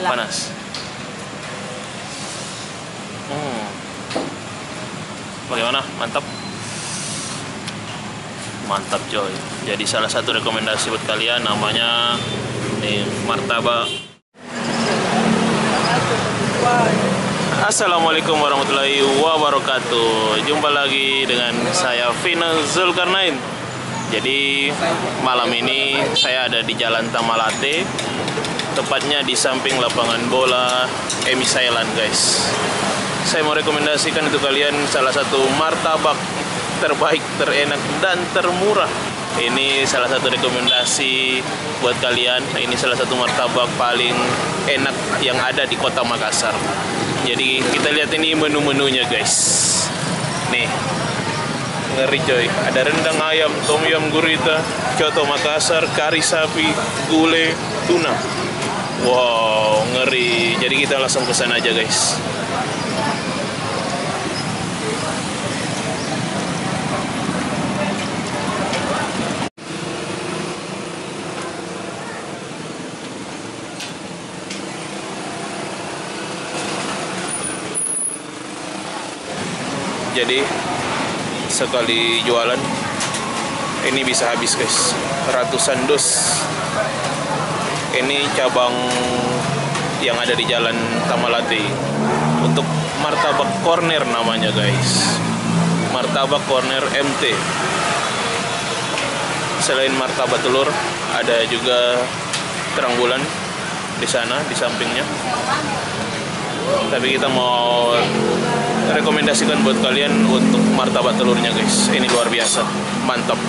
Panas. Bagaimana? Mantap. Mantap coy. Jadi salah satu rekomendasi buat kalian namanya nih martabak. Assalamualaikum warahmatullahi wabarakatuh. Jumpa lagi dengan saya Vina Zulkarnain. Jadi malam ini saya ada di Jalan Tamalate, tepatnya di samping lapangan bola Emi Thailand guys. Saya mau rekomendasikan untuk kalian salah satu martabak terbaik, terenak, dan termurah. Ini salah satu rekomendasi buat kalian. Ini salah satu martabak paling enak yang ada di kota Makassar. Jadi kita lihat ini menu-menunya guys. Nih, ngeri coy. Ada rendang ayam, tom yum gurita, coto Makassar, kari sapi, gulai, tuna. Wow, ngeri. Jadi kita langsung pesan aja guys. Jadi sekali jualan ini bisa habis guys, ratusan dus. Ini cabang yang ada di Jalan Tamalate. Untuk martabak corner namanya guys, martabak corner MT. Selain martabak telur, ada juga terang bulan di sana di sampingnya. Tapi kita mau rekomendasikan buat kalian untuk martabak telurnya guys. Ini luar biasa, mantap.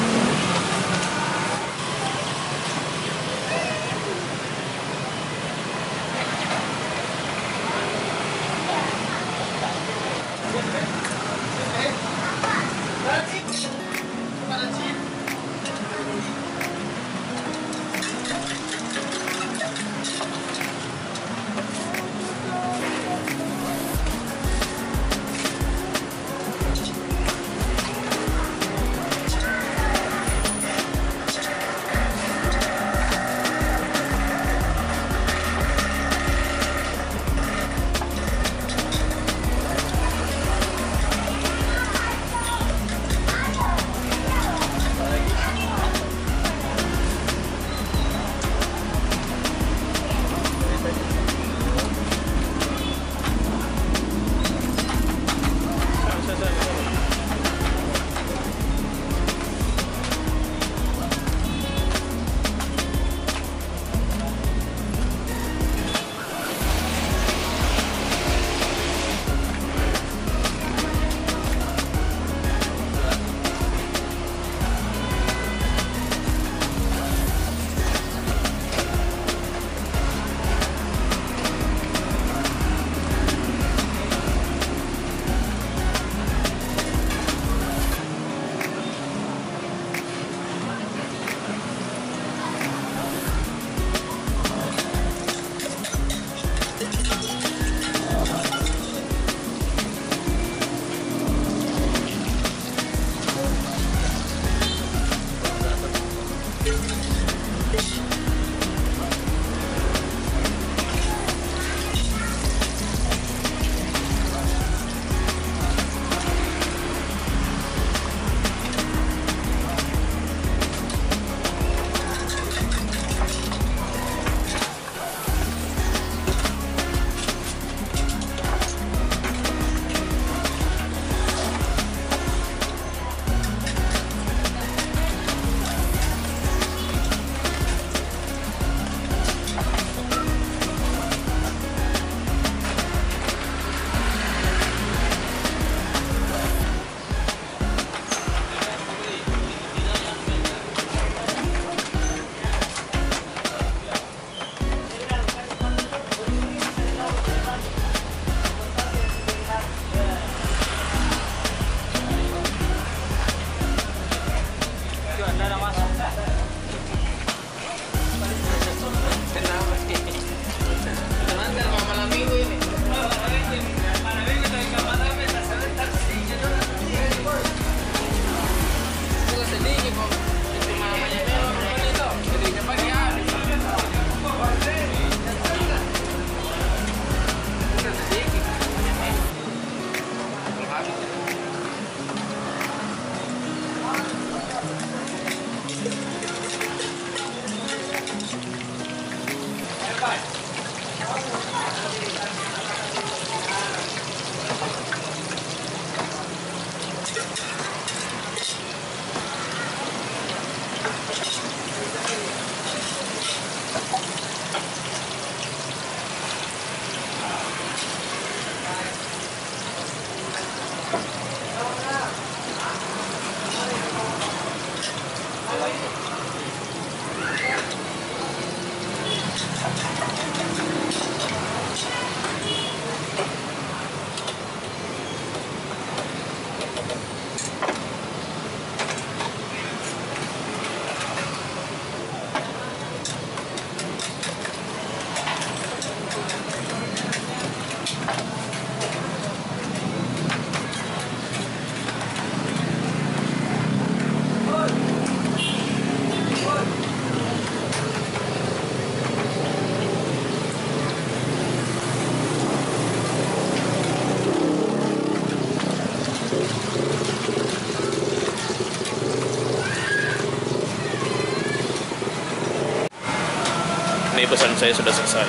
Ini pesan saya sudah selesai.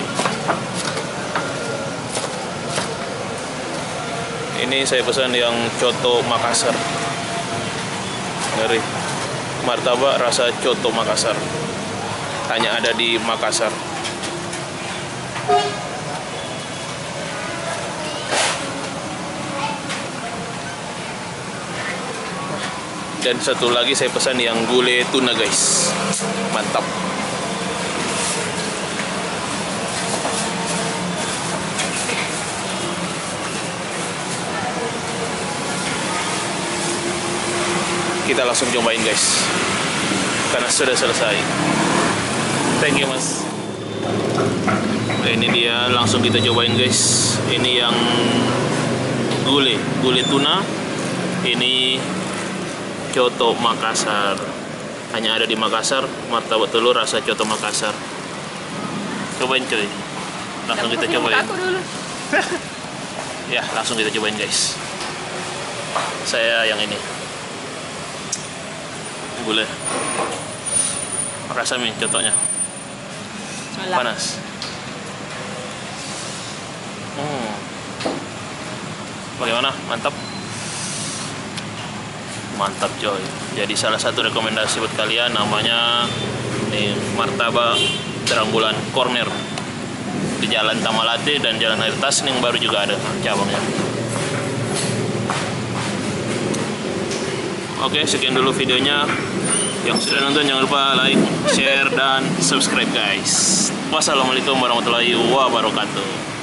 Ini saya pesan yang coto Makassar. Ngeri. Martabak rasa coto Makassar. Hanya ada di Makassar. Dan satu lagi saya pesan yang gulai tuna, guys. Mantap. Kita langsung cobain, guys, karena sudah selesai. Thank you, Mas. Nah, ini dia, langsung kita cobain, guys. Ini yang gulai tuna. Ini coto Makassar. Hanya ada di Makassar. Martabak telur rasa coto Makassar. Cobain, coy. Langsung kita cobain. Ya, langsung kita cobain, guys. Saya yang ini. Boleh. Rasa mie contohnya. Panas. Bagaimana? Mantap. Mantap, coy. Jadi salah satu rekomendasi buat kalian namanya nih, Martabak Terang Bulan Corner di Jalan Tamalate dan Jalan Air Tasning, baru juga ada cabangnya. Oke, sekian dulu videonya. Yang sudah nonton jangan lupa like, share, dan subscribe, guys. Wassalamualaikum warahmatullahi wabarakatuh.